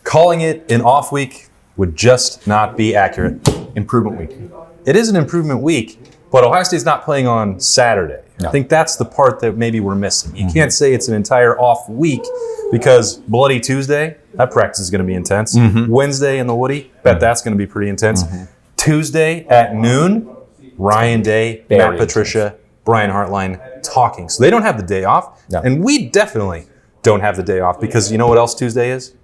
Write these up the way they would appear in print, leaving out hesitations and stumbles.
calling it an off week would just not be accurate. Improvement week. It is an improvement week, but Ohio State's not playing on Saturday. No. I think that's the part that maybe we're missing. You can't say it's an entire off week because Bloody Tuesday, that practice is going to be intense. Wednesday in the Woody, bet that's going to be pretty intense. Tuesday at noon, Ryan Day, Matt Patricia, Brian Hartline talking. So they don't have the day off. No. And we definitely don't have the day off because you know what else Tuesday is?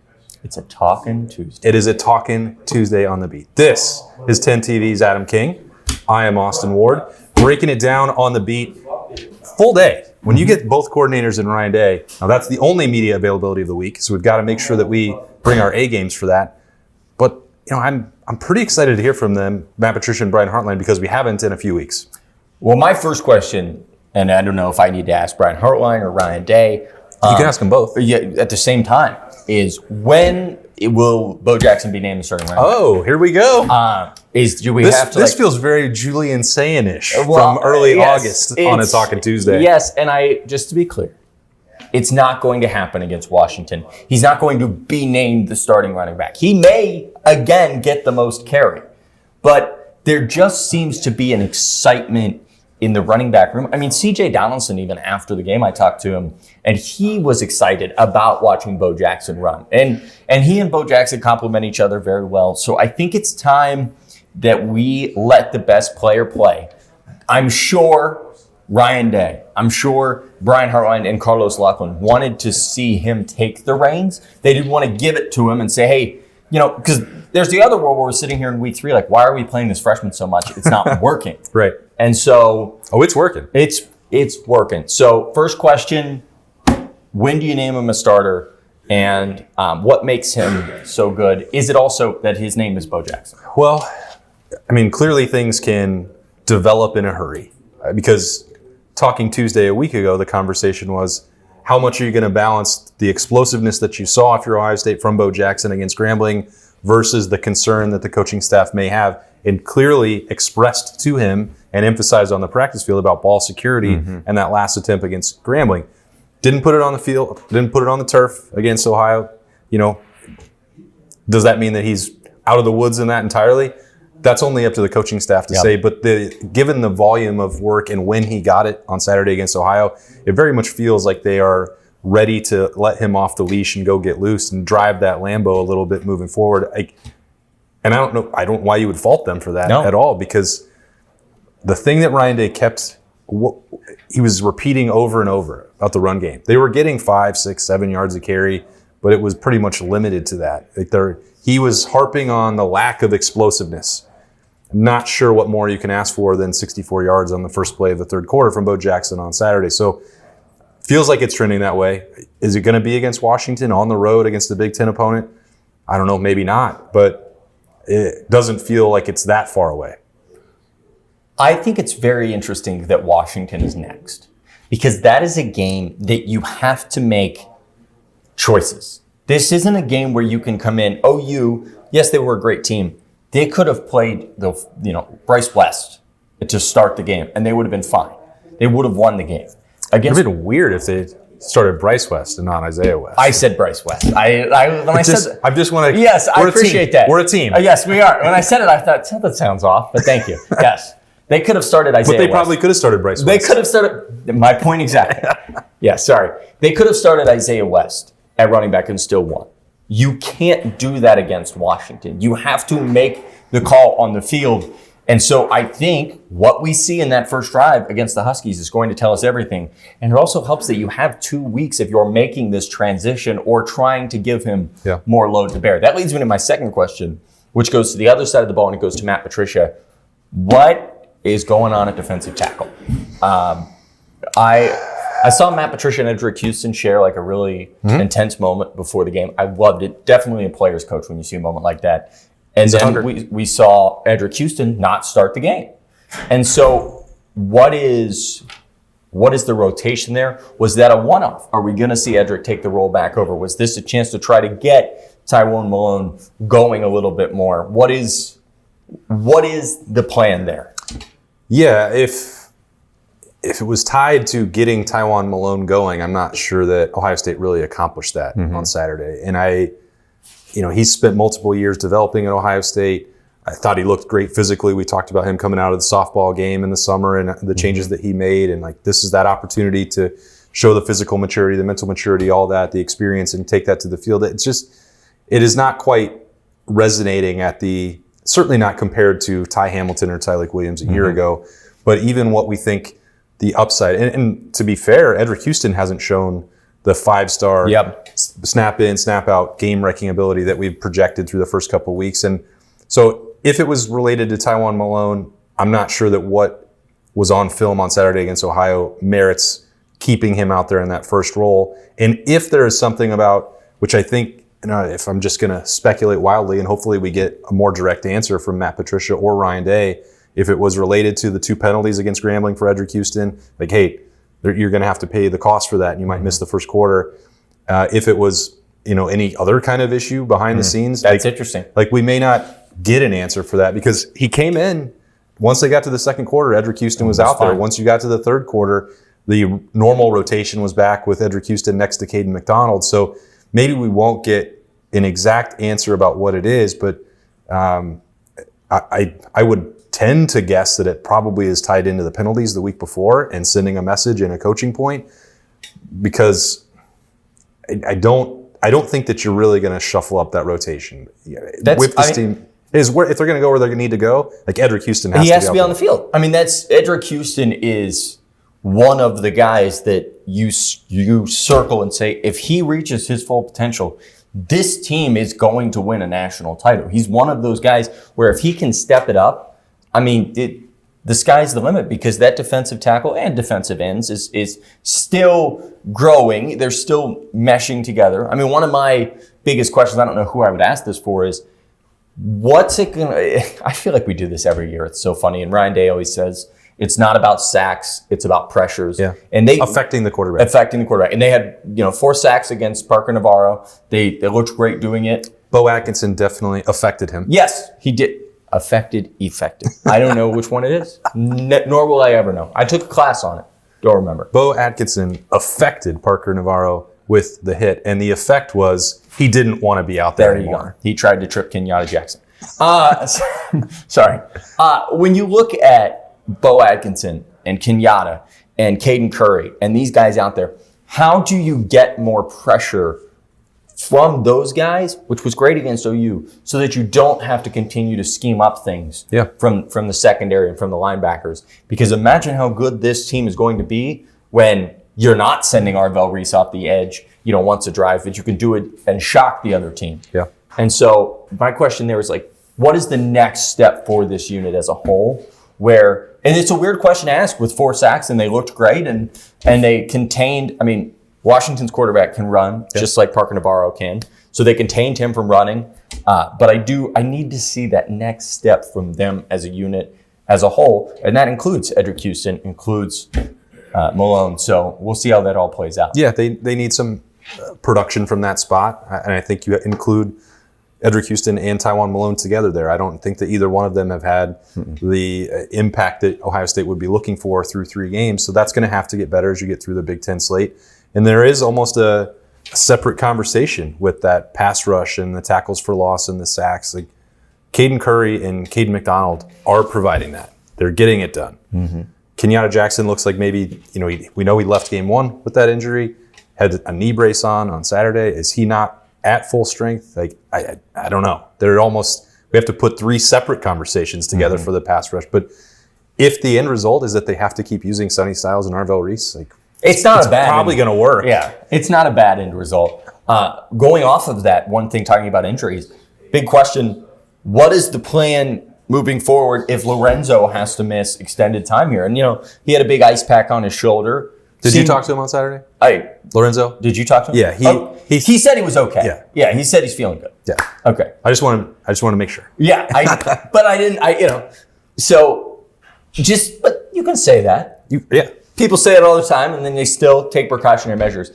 It's a Talkin' Tuesday. It is a Talkin' Tuesday on the beat. This is 10 TV's Adam King. I am Austin Ward. Breaking it down on the beat, full day. When you get both coordinators in Ryan Day, now that's the only media availability of the week, so we've got to make sure that we bring our A games for that. But you know, I'm pretty excited to hear from them, Matt Patricia and Brian Hartline, because we haven't in a few weeks. Well, my first question, and I don't know if I need to ask Brian Hartline or Ryan Day. You can ask them both. Yeah, at the same time, is when will Bo Jackson be named the starting running back? Oh, here we go. This feels very Julian Sayin-ish from early August on a Talkin' Tuesday. Yes, and just to be clear, it's not going to happen against Washington. He's not going to be named the starting running back. He may, again, get the most carry. But there just seems to be an excitement in the running back room. I mean, C.J. Donaldson, even after the game, I talked to him, and he was excited about watching Bo Jackson run. And he and Bo Jackson complement each other very well. So I think it's time that we let the best player play. I'm sure Ryan Day, I'm sure Brian Hartline and Carlos Loughlin wanted to see him take the reins. They didn't want to give it to him and say, hey, you know, because there's the other world where we're sitting here in week 3, like, why are we playing this freshman so much? It's not working. Right. And so... Oh, it's working. It's working. So first question, when do you name him a starter? And what makes him so good? Is it also that his name is Bo Jackson? Well, I mean, clearly things can develop in a hurry. Because Talking Tuesday a week ago, the conversation was, how much are you going to balance the explosiveness that you saw if you're Ohio State from Bo Jackson against Grambling versus the concern that the coaching staff may have, and clearly expressed to him and emphasized on the practice field about ball security and that last attempt against Grambling. Didn't put it on the field, didn't put it on the turf against Ohio. You know, does that mean that he's out of the woods in that entirely? That's only up to the coaching staff to say, but given the volume of work and when he got it on Saturday against Ohio, it very much feels like they are ready to let him off the leash and go get loose and drive that Lambo a little bit moving forward. And I don't know why you would fault them for that at all, because the thing that Ryan Day kept, he was repeating over and over about the run game. They were getting 5, 6, 7 yards a carry, but it was pretty much limited to that. He was harping on the lack of explosiveness. Not sure what more you can ask for than 64 yards on the first play of the third quarter from Bo Jackson on Saturday. So feels like it's trending that way. Is it going to be against Washington on the road against a Big Ten opponent? I don't know, maybe not, but it doesn't feel like it's that far away. I think it's very interesting that Washington is next, because that is a game that you have to make choices. This isn't a game where you can come in, OU, yes, they were a great team. They could have played Bryce West to start the game, and they would have been fine. They would have won the game. It would have been weird if they started Bryce West and not Isaiah West. I said Bryce West. I just want to. Yes, I appreciate that. We're a team. Yes, we are. When I said it, I thought that sounds off, but thank you. Yes, they could have started Isaiah West. But they probably could have started Bryce West. They could have started. My point exactly. Yeah, sorry. They could have started Isaiah West at running back and still won. You can't do that against Washington. You have to make the call on the field. And so I think what we see in that first drive against the Huskies is going to tell us everything. And it also helps that you have 2 weeks if you're making this transition or trying to give him more load to bear. That leads me to my second question, which goes to the other side of the ball, and it goes to Matt Patricia. What is going on at defensive tackle? I saw Matt Patricia and Edric Houston share like a really intense moment before the game. I loved it. Definitely a player's coach when you see a moment like that. And then we saw Edric Houston not start the game. And so what is the rotation there? Was that a one-off? Are we going to see Edric take the role back over? Was this a chance to try to get Tywone Malone going a little bit more? What is the plan there? Yeah, if it was tied to getting Tywone Malone going, I'm not sure that Ohio State really accomplished that on Saturday. And he's spent multiple years developing at Ohio State. I thought he looked great physically. We talked about him coming out of the softball game in the summer and the changes that he made. And like, this is that opportunity to show the physical maturity, the mental maturity, all that, the experience, and take that to the field. It is not quite resonating certainly not compared to Ty Hamilton or Tyleik Williams a year ago, but even what we think the upside. And to be fair, Edric Houston hasn't shown the 5-star snap in, snap out, game wrecking ability that we've projected through the first couple of weeks. And so if it was related to Tywone Malone, I'm not sure that what was on film on Saturday against Ohio merits keeping him out there in that first role. And if there is something about, which I think, if I'm just going to speculate wildly, and hopefully we get a more direct answer from Matt Patricia or Ryan Day, if it was related to the 2 penalties against Grambling for Edric Houston, like, hey, you're going to have to pay the cost for that and you might miss the first quarter. If it was, any other kind of issue behind the scenes. That's interesting. Like, we may not get an answer for that because he came in, once they got to the second quarter, Edric Houston was out there. Once you got to the third quarter, the normal rotation was back with Edric Houston next to Caden McDonald. So maybe we won't get an exact answer about what it is, but I would tend to guess that it probably is tied into the penalties the week before and sending a message and a coaching point, because I don't think that you're really going to shuffle up that rotation with this team. If they're going to go where they're going to need to go, like Edric Houston has to be on the field. I mean, Edric Houston is one of the guys that you circle and say, if he reaches his full potential, this team is going to win a national title. He's one of those guys where if he can step it up, I mean, the sky's the limit, because that defensive tackle and defensive ends is still growing. They're still meshing together. I mean, one of my biggest questions, I don't know who I would ask this for, is what's it going to... I feel like we do this every year. It's so funny. And Ryan Day always says, it's not about sacks, it's about pressures. Yeah. And affecting the quarterback. And they had, 4 sacks against Parker Navarro. They looked great doing it. Bo Atkinson definitely affected him. Yes, he did. Affected, effective. I don't know which one it is, nor will I ever know. I took a class on it. Don't remember. Bo Atkinson affected Parker Navarro with the hit, and the effect was he didn't want to be out there anymore. He tried to trip Kenyatta Jackson. Sorry. When you look at Bo Atkinson and Kenyatta and Caden Curry and these guys out there, how do you get more pressure from those guys, which was great against OU, so that you don't have to continue to scheme up things from the secondary and from the linebackers? Because imagine how good this team is going to be when you're not sending Arvell Reese off the edge, once a drive, but you can do it and shock the other team. Yeah. And so my question there is, like, what is the next step for this unit as a whole? And it's a weird question to ask with 4 sacks, and they looked great, and they contained, Washington's quarterback can run just like Parker Navarro can. So they contained him from running. But I need to see that next step from them as a unit, as a whole. And that includes Edric Houston, includes Malone. So we'll see how that all plays out. Yeah, they need some production from that spot. And I think you include Edric Houston and Tywone Malone together there. I don't think that either one of them have had the impact that Ohio State would be looking for through 3 games. So that's going to have to get better as you get through the Big Ten slate. And there is almost a separate conversation with that pass rush and the tackles for loss and the sacks. Like, Caden Curry and Caden McDonald are providing that. They're getting it done. Mm-hmm. Kenyatta Jackson looks like maybe, we know he left game 1 with that injury, had a knee brace on Saturday. Is he not at full strength? Like, I don't know. We have to put 3 separate conversations together for the pass rush. But if the end result is that they have to keep using Sonny Styles and Arvell Reese, like, it's probably going to work. Yeah, it's not a bad end result. Going off of that, one thing, talking about injuries, big question, what is the plan moving forward if Lorenzo has to miss extended time here? And, he had a big ice pack on his shoulder. Did you talk to him on Saturday? Lorenzo? Did you talk to him? Yeah. He said he was okay. Yeah, he said he's feeling good. Yeah. Okay. I just want to make sure. Yeah, but I didn't, so but you can say that. People say it all the time, and then they still take precautionary measures.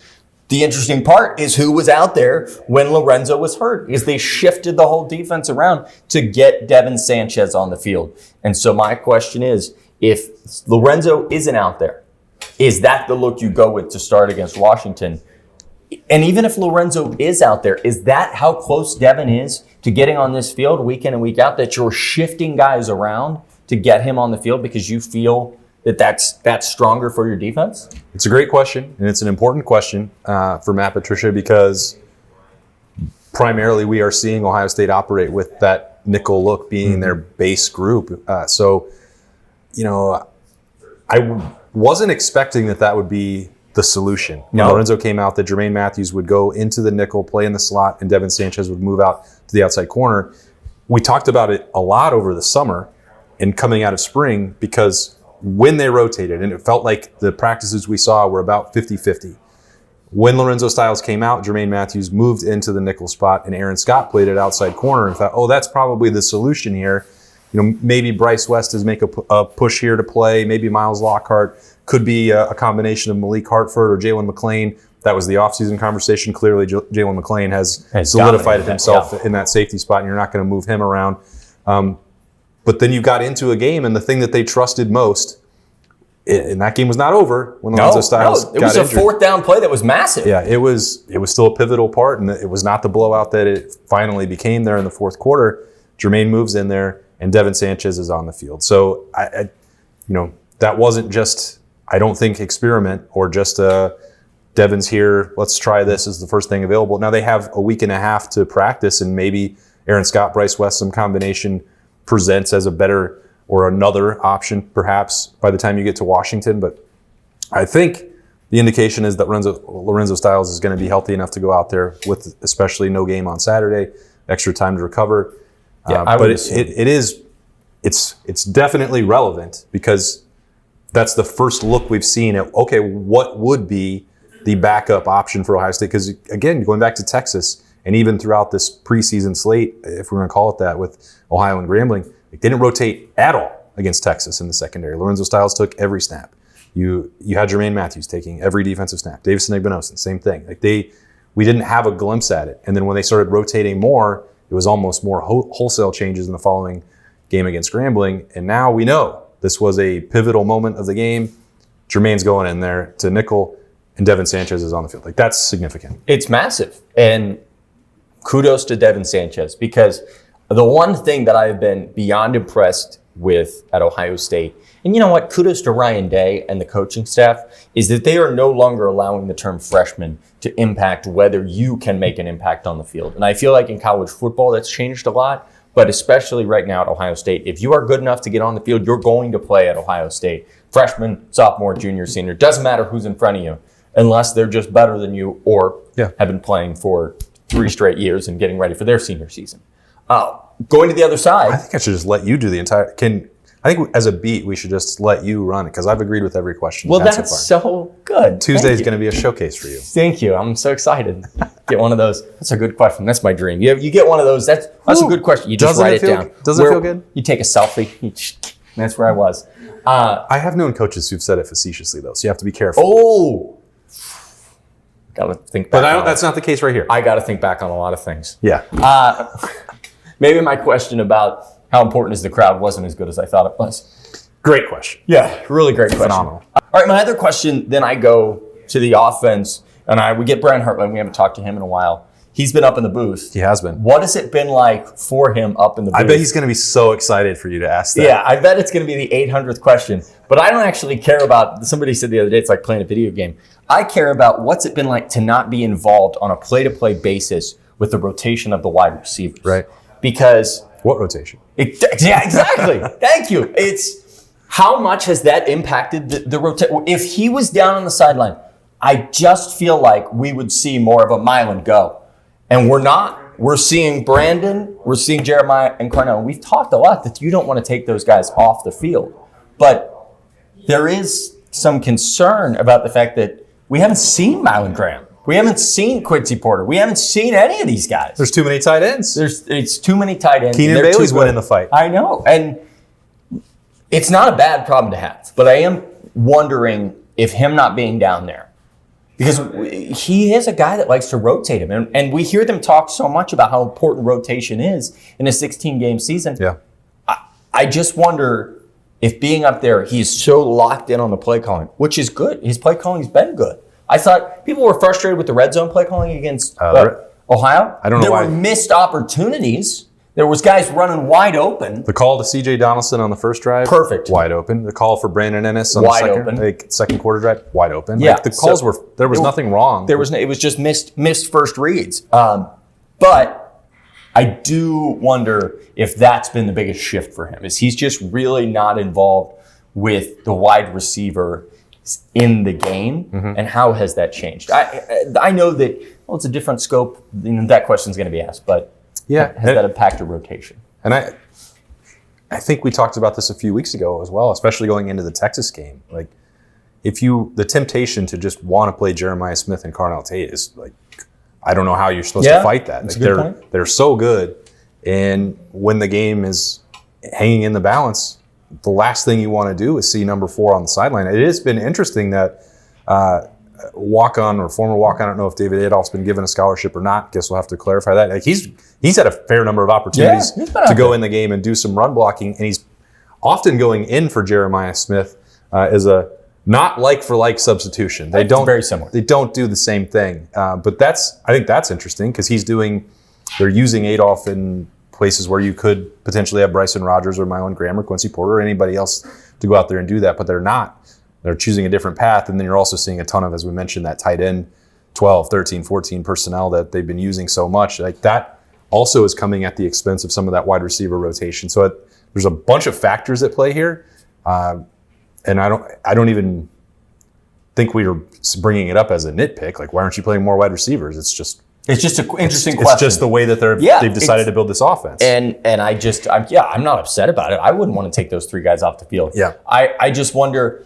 The interesting part is who was out there when Lorenzo was hurt, is they shifted the whole defense around to get Devin Sanchez on the field. And so my question is, if Lorenzo isn't out there, is that the look you go with to start against Washington? And even if Lorenzo is out there, is that how close Devin is to getting on this field week in and week out, that you're shifting guys around to get him on the field because you feel that that's stronger for your defense? It's a great question, and it's an important question for Matt Patricia because primarily we are seeing Ohio State operate with that nickel look being their base group. So, I wasn't expecting that would be the solution. When Lorenzo came out, that Jermaine Matthews would go into the nickel, play in the slot, and Devin Sanchez would move out to the outside corner. We talked about it a lot over the summer and coming out of spring because when they rotated, and it felt like the practices we saw were about 50-50. When Lorenzo Styles came out, Jermaine Matthews moved into the nickel spot, and Aaron Scott played at outside corner and thought, that's probably the solution here. Maybe Bryce West is make a push here to play. Maybe Miles Lockhart. Could be a combination of Malik Hartford or Jalen McClain. That was the offseason conversation. Clearly, Jalen McClain has solidified himself in that safety spot, and you're not going to move him around. But then you got into a game, and the thing that they trusted most, and that game was not over when Lorenzo Styles got injured. It was a fourth down play that was massive. Yeah, it was still a pivotal part, and it was not the blowout that it finally became there in the fourth quarter. Jermaine moves in there, and Devin Sanchez is on the field. So, that wasn't just, I don't think, experiment or just Devin's here, let's try this as the first thing available. Now they have a week and a half to practice, and maybe Aaron Scott, Bryce West, some combination presents as a better or another option perhaps by the time you get to Washington. But I think the indication is that Lorenzo Styles is going to be healthy enough to go out there with especially no game on Saturday, extra time to recover. But it's definitely relevant because that's the first look we've seen at, okay, what would be the backup option for Ohio State? Because, again, going back to Texas, and even throughout this preseason slate, if we're going to call it that, with Ohio and Grambling, they didn't rotate at all against Texas in the secondary. Lorenzo Styles took every snap. You had Jermaine Matthews taking every defensive snap. Davison Igbinosun, same thing. We didn't have a glimpse at it. And then when they started rotating more, it was almost more wholesale changes in the following game against Grambling. And now we know this was a pivotal moment of the game. Jermaine's going in there to nickel, and Devin Sanchez is on the field. That's significant. It's massive. And kudos to Devin Sanchez, because the one thing that I have been beyond impressed with at Ohio State, and you know what, kudos to Ryan Day and the coaching staff, is that they are no longer allowing the term freshman to impact whether you can make an impact on the field. And I feel like in college football that's changed a lot, but especially right now at Ohio State, if you are good enough to get on the field, you're going to play at Ohio State. Freshman, sophomore, junior, senior, doesn't matter who's in front of you, unless they're just better than you or have been playing for 3 straight years and getting ready for their senior season. Going to the other side. I think I should just let you do the entire. I think as a beat, we should just let you run it because I've agreed with every question. Well, that's so good. Tuesday is going to be a showcase for you. Thank you. I'm so excited. Get one of those. That's a good question. That's my dream. You get one of those. That's a good question. You just write it down. Does it feel good? You take a selfie. That's where I was. I have known coaches who've said it facetiously, though, so you have to be careful. Oh. Got to think back. But that's not the case right here. I got to think back on a lot of things. Yeah. Maybe my question about how important is the crowd wasn't as good as I thought it was. Great question. Yeah, really great question. Phenomenal. All right, my other question, then I go to the offense, and we get Brian Hartline. We haven't talked to him in a while. He's been up in the booth. He has been. What has it been like for him up in the booth? I bet he's going to be so excited for you to ask that. Yeah, I bet it's going to be the 800th question. But I don't actually care about, somebody said the other day, it's like playing a video game. I care about what's it been like to not be involved on a play-to-play basis with the rotation of the wide receivers. Right. Because... What rotation? Yeah, exactly. Thank you. It's how much has that impacted the rotation? If he was down on the sideline, I just feel like we would see more of a mile and go. And we're not. We're seeing Brandon, we're seeing Jeremiah and Cornell. We've talked a lot that you don't want to take those guys off the field. But there is some concern about the fact that we haven't seen Mylan Graham. We haven't seen Quincy Porter. We haven't seen any of these guys. There's too many tight ends. It's too many tight ends. Keenan Bailey's winning the fight. I know. And it's not a bad problem to have. But I am wondering if him not being down there, because he is a guy that likes to rotate him. And we hear them talk so much about how important rotation is in a 16-game season. Yeah. I just wonder if being up there, he's so locked in on the play calling, which is good. His play calling's been good. I thought people were frustrated with the red zone play calling against Ohio. I don't know why. There were missed opportunities. There was guys running wide open. The call to C.J. Donaldson on the first drive, perfect, wide open. The call for Brandon Ennis on wide the second quarter drive, wide open. Yeah, the calls were there was nothing wrong. It was just missed first reads. But I do wonder if that's been the biggest shift for him. Is he's just really not involved with the wide receiver in the game, and how has that changed? I know that it's a different scope. That question's going to be asked, but. Yeah, has that impacted rotation? And I think we talked about this a few weeks ago as well, especially going into the Texas game. Like, the temptation to just want to play Jeremiah Smith and Carnell Tate is like, I don't know how you're supposed to fight that. Like, they're so good, and when the game is hanging in the balance, the last thing you want to do is see number 4 on the sideline. It has been interesting that. Walk-on or former walk-on. I don't know if David Adolph's been given a scholarship or not. Guess we'll have to clarify that. Like he's had a fair number of opportunities to go in the game and do some run blocking, and he's often going in for Jeremiah Smith as a not like for like substitution. They don't very similar. They don't do the same thing. But I think that's interesting because they're using Adolph in places where you could potentially have Bryson Rogers or Mylan Graham or Quincy Porter or anybody else to go out there and do that, but they're not. They're choosing a different path, and then you're also seeing a ton of, as we mentioned, that tight end 12, 13, 14 personnel that they've been using so much. Like that also is coming at the expense of some of that wide receiver rotation. So there's a bunch of factors at play here, and I don't even think we are bringing it up as a nitpick. Like, why aren't you playing more wide receivers? It's just an interesting question. It's just the way that they've decided to build this offense. And I'm not upset about it. I wouldn't want to take those 3 guys off the field. Yeah. I just wonder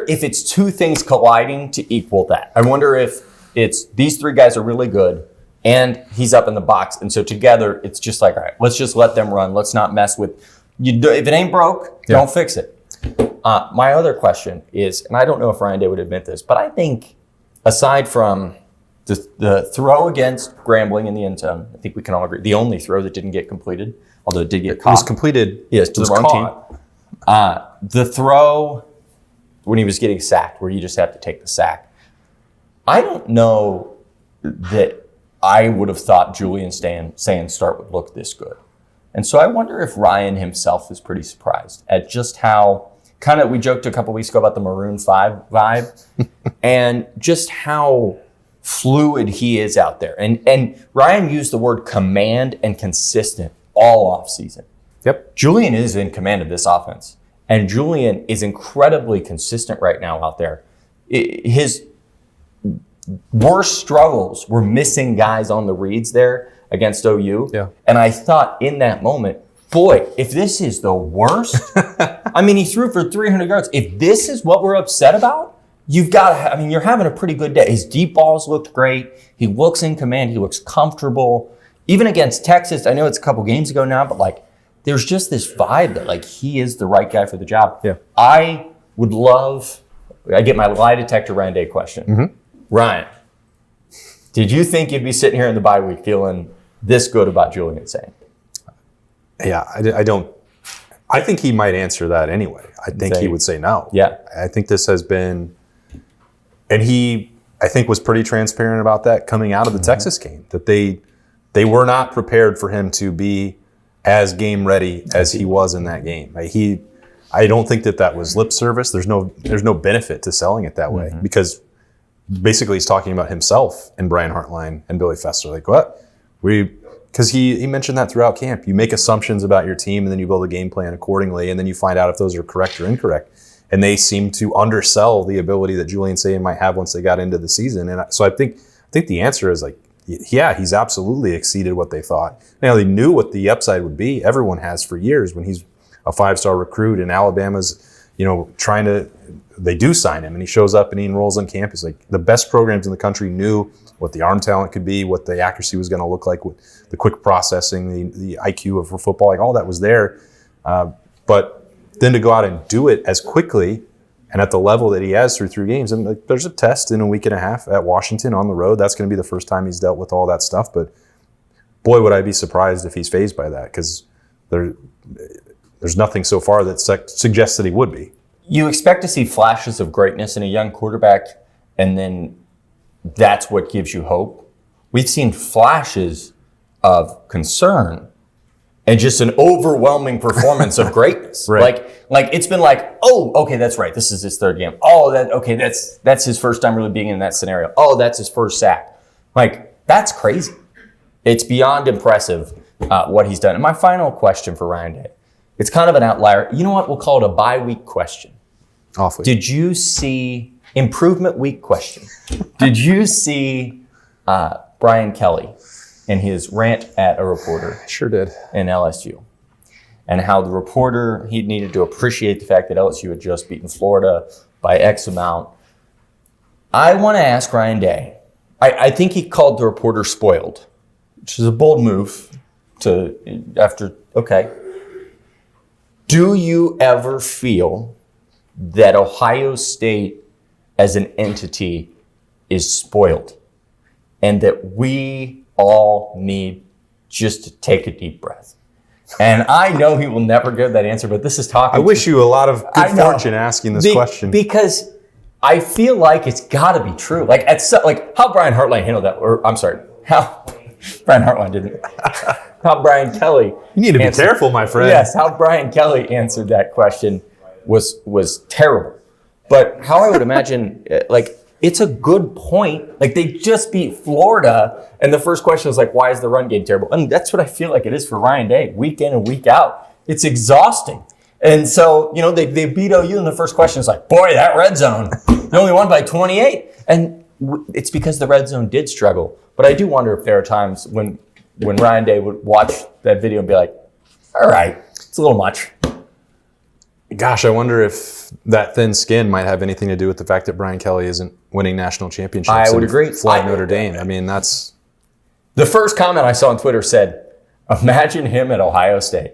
if it's 2 things colliding to equal that. I wonder if it's these 3 guys are really good and he's up in the box. And so together it's just like, all right, let's just let them run. Let's not mess with you. If it ain't broke, don't fix it. My other question is, and I don't know if Ryan Day would admit this, but I think aside from the throw against Grambling in the end zone, I think we can all agree. The only throw that didn't get completed, although it did get caught. It was completed. Yes, to the wrong team. The throw when he was getting sacked, where you just have to take the sack. I don't know that I would have thought Julian Sayin start would look this good. And so I wonder if Ryan himself is pretty surprised at just how, kind of, we joked a couple weeks ago about the Maroon 5 vibe, and just how fluid he is out there. And Ryan used the word command and consistent all offseason. Yep. Julian is in command of this offense. And Julian is incredibly consistent right now out there. His worst struggles were missing guys on the reads there against OU. Yeah. And I thought in that moment, boy, if this is the worst, I mean, he threw for 300 yards. If this is what we're upset about, you're having a pretty good day. His deep balls looked great. He looks in command. He looks comfortable. Even against Texas, I know it's a couple games ago now, but like, there's just this vibe that like he is the right guy for the job. Yeah. I get my lie detector Ryan Day question. Mm-hmm. Ryan, did you think you'd be sitting here in the bye week feeling this good about Julian Sayin? Yeah, I don't. I think he might answer that anyway. I think he would say no. Yeah. I think this has been, and he, I think, was pretty transparent about that coming out of the Texas game, that they were not prepared for him to be as game ready as he was in that game. I don't think that was lip service. There's no benefit to selling it that way, because basically he's talking about himself and Brian Hartline and Billy Fester. Like, what? Because he mentioned that throughout camp. You make assumptions about your team and then you build a game plan accordingly, and then you find out if those are correct or incorrect. And they seem to undersell the ability that Julian Sayin might have once they got into the season. And so I think the answer is like, yeah, he's absolutely exceeded what they thought. Now, they knew what the upside would be. Everyone has for years when he's a 5-star recruit and Alabama's, they do sign him and he shows up and he enrolls on campus. Like, the best programs in the country knew what the arm talent could be, what the accuracy was going to look like, what the quick processing, the IQ for football, like all that was there. But then to go out and do it as quickly and at the level that he has through 3 games, and like, there's a test in a week and a half at Washington on the road. That's going to be the first time he's dealt with all that stuff. But boy, would I be surprised if he's fazed by that, because there's nothing so far that suggests that he would be. You expect to see flashes of greatness in a young quarterback, and then that's what gives you hope. We've seen flashes of concern and just an overwhelming performance of greatness. Right. Like it's been like, oh, okay, that's right. This is his third game. Oh, that's his first time really being in that scenario. Oh, that's his first sack. Like, that's crazy. It's beyond impressive what he's done. And my final question for Ryan Day, it's kind of an outlier. You know what? We'll call it a bye-week question. Awfully. Did you see, improvement week question, did you see Brian Kelly and his rant at a reporter? Sure did. In LSU. And how the reporter, he needed to appreciate the fact that LSU had just beaten Florida by X amount. I want to ask Ryan Day, I think he called the reporter spoiled, which is a bold move okay. Do you ever feel that Ohio State as an entity is spoiled and that we all need just to take a deep breath? And I know he will never give that answer, but this is talking. I wish you a lot of good fortune asking this question. Because I feel like it's got to be true. Like how Brian Hartline handled that, or I'm sorry, how Brian Hartline didn't. How Brian Kelly. You need to be careful, my friend. Yes, how Brian Kelly answered that question was terrible. But how I would imagine, like, it's a good point. Like, they just beat Florida, and the first question was like, why is the run game terrible? And that's what I feel like it is for Ryan Day, week in and week out. It's exhausting. And so, they beat OU, and the first question is like, boy, that red zone. They only won by 28. And it's because the red zone did struggle. But I do wonder if there are times when Ryan Day would watch that video and be like, all right, it's a little much. Gosh, I wonder if that thin skin might have anything to do with the fact that Brian Kelly isn't winning national championships. I would agree. Flying Notre Dame. I mean, that's... The first comment I saw on Twitter said, imagine him at Ohio State.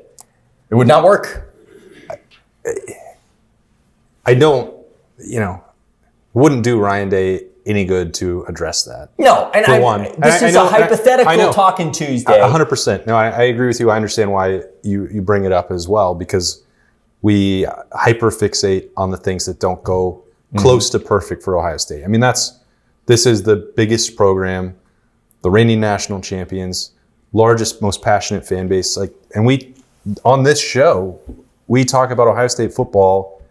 It would not work. I don't, wouldn't do Ryan Day any good to address that. No, and this is a hypothetical talking Tuesday. 100%. No, I agree with you. I understand why you bring it up as well, because we hyperfixate on the things that don't go close to perfect for Ohio State. I mean, this is the biggest program, the reigning national champions, largest, most passionate fan base. And we, on this show, we talk about Ohio State football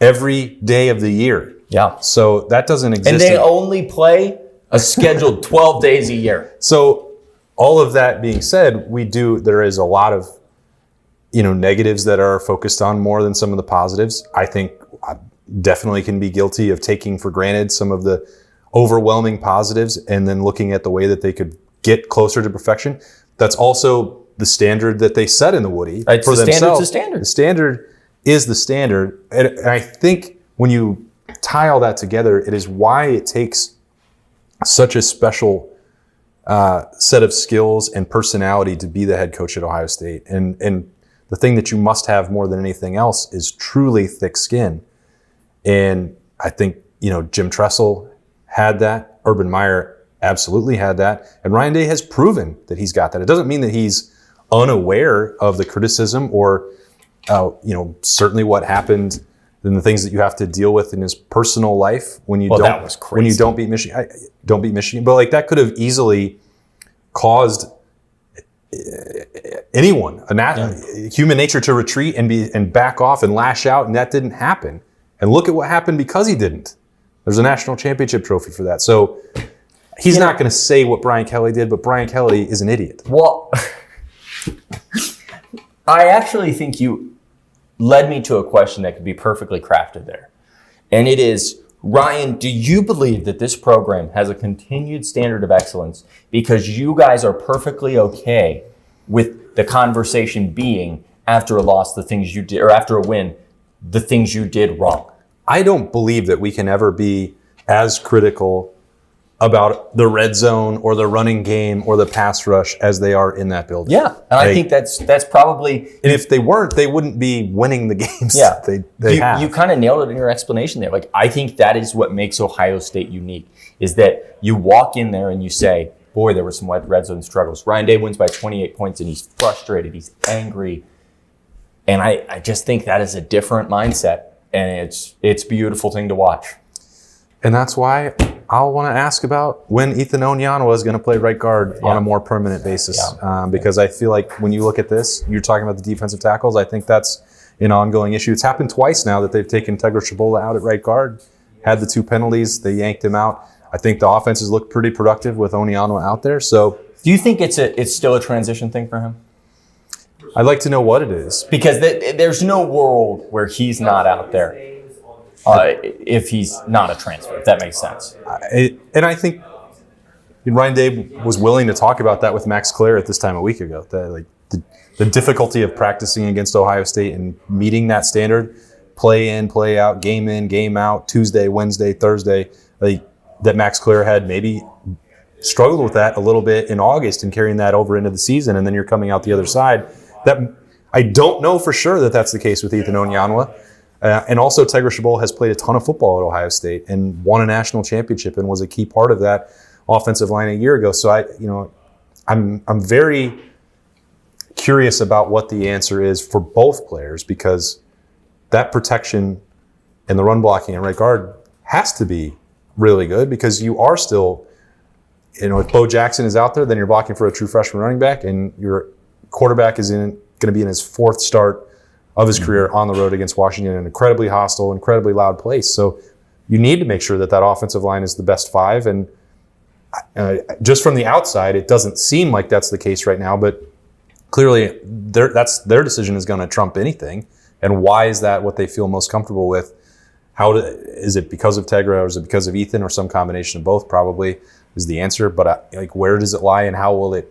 every day of the year. Yeah. So that doesn't exist. And they only play a scheduled 12 days a year. So all of that being said, there is a lot of, negatives that are focused on more than some of the positives. I think I definitely can be guilty of taking for granted some of the overwhelming positives and then looking at the way that they could get closer to perfection. That's also the standard that they set in the Woody for themselves. The standard is the standard. And I think when you tie all that together, it is why it takes such a special set of skills and personality to be the head coach at Ohio State. And the thing that you must have more than anything else is truly thick skin. And I think, Jim Tressel had that. Urban Meyer absolutely had that. And Ryan Day has proven that he's got that. It doesn't mean that he's unaware of the criticism or, certainly what happened and the things that you have to deal with in his personal life when you don't beat Michigan. But that could have easily caused anyone, human nature, to retreat and back off and lash out, and that didn't happen. And look at what happened because he didn't. There's a national championship trophy for that. So he's not going to say what Brian Kelly did, but Brian Kelly is an idiot. Well, I actually think you led me to a question that could be perfectly crafted there. And it is, Ryan, do you believe that this program has a continued standard of excellence because you guys are perfectly okay with the conversation being after a loss, the things you did, or after a win, the things you did wrong? I don't believe that we can ever be as critical about the red zone or the running game or the pass rush as they are in that building. Yeah, and I think that's probably... And if they weren't, they wouldn't be winning the games that they have. You kind of nailed it in your explanation there. I think that is what makes Ohio State unique, is that you walk in there and you say, boy, there were some red zone struggles. Ryan Day wins by 28 points and he's frustrated, he's angry. And I just think that is a different mindset, and it's a beautiful thing to watch. And that's why I'll want to ask about when Ethan Onyanwa is going to play right guard on a more permanent basis. Because I feel like when you look at this, you're talking about the defensive tackles. I think that's an ongoing issue. It's happened twice now that they've taken Tegra Shabola out at right guard, had the 2 penalties, they yanked him out. I think the offenses look pretty productive with Onyanwa out there. So, do you think it's still a transition thing for him? I'd like to know what it is. Because there's no world where he's not out there if he's not a transfer, if that makes sense. And I think Ryan Day was willing to talk about that with Max Clare at this time a week ago. The difficulty of practicing against Ohio State and meeting that standard, play in, play out, game in, game out, Tuesday, Wednesday, Thursday, that Max Clare had maybe struggled with that a little bit in August and carrying that over into the season, and then you're coming out the other side. That I don't know for sure that that's the case with Ethan Onyanwa. And also Tegra Shabola has played a ton of football at Ohio State and won a national championship and was a key part of that offensive line a year ago. So I'm very curious about what the answer is for both players, because that protection and the run blocking at right guard has to be really good, because you are still, if Bo Jackson is out there, then you're blocking for a true freshman running back, and your quarterback is going to be in his 4th start of his career on the road against Washington, an incredibly hostile, incredibly loud place. So you need to make sure that offensive line is the best 5. And just from the outside, it doesn't seem like that's the case right now, but clearly their decision is going to trump anything. And why is that what they feel most comfortable with? Is it because of Tegra, or is it because of Ethan, or some combination of both? Probably is the answer. But where does it lie, and how will it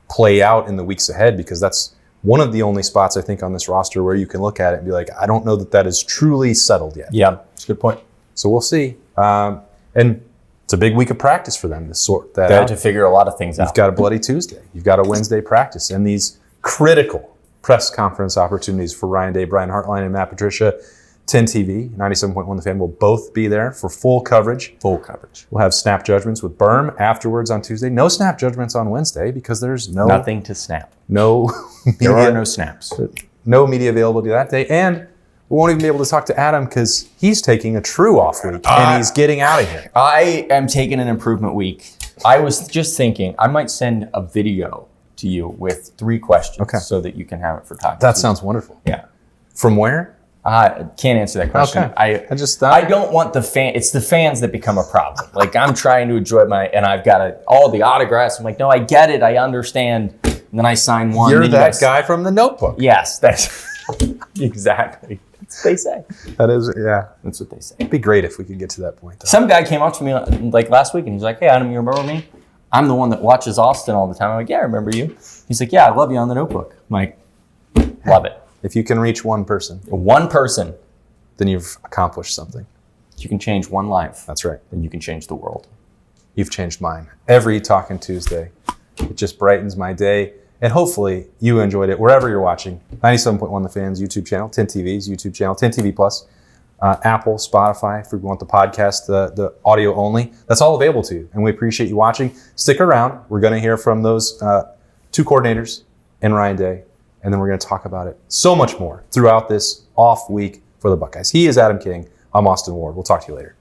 play out in the weeks ahead? Because that's one of the only spots I think on this roster where you can look at it and be like, I don't know that is truly settled yet. Yeah, that's a good point. So we'll see. And it's a big week of practice for them to sort that out. They had to figure a lot of things out. You've got a bloody Tuesday. You've got a Wednesday practice, and these critical press conference opportunities for Ryan Day, Brian Hartline, and Matt Patricia. 10 TV, 97.1 The Fan will both be there for full coverage. Full coverage. We'll have snap judgments with Berm afterwards on Tuesday. No snap judgments on Wednesday because there's nothing to snap. No there are no snaps. No media availability that day. And we won't even be able to talk to Adam because he's taking a true off week and he's getting out of here. I am taking an improvement week. I was just thinking I might send a video to you with 3 questions so that you can have it for talking. That sounds wonderful. Yeah. From where? I can't answer that question. Okay. I don't want the fan. It's the fans that become a problem. Like, I'm trying to enjoy and I've got all the autographs. I'm like, no, I get it. I understand. And then I sign one. You're that guy from The Notebook. Yes, that's exactly. That's what they say. That is, yeah. That's what they say. It'd be great if we could get to that point, though. Some guy came up to me like last week and he's like, hey, Adam, you remember me? I'm the one that watches Austin all the time. I'm like, yeah, I remember you. He's like, yeah, I love you on The Notebook. I'm like, love it. If you can reach one person, then you've accomplished something. You can change one life. That's right. Then you can change the world. You've changed mine. Every Talkin' Tuesday, it just brightens my day. And hopefully you enjoyed it wherever you're watching. 97.1 The Fan's YouTube channel, 10 TV's YouTube channel, 10 TV Plus, Apple, Spotify, if you want the podcast, the audio only. That's all available to you. And we appreciate you watching. Stick around. We're going to hear from those 2 coordinators and Ryan Day. And then we're going to talk about it so much more throughout this off week for the Buckeyes. He is Adam King. I'm Austin Ward. We'll talk to you later.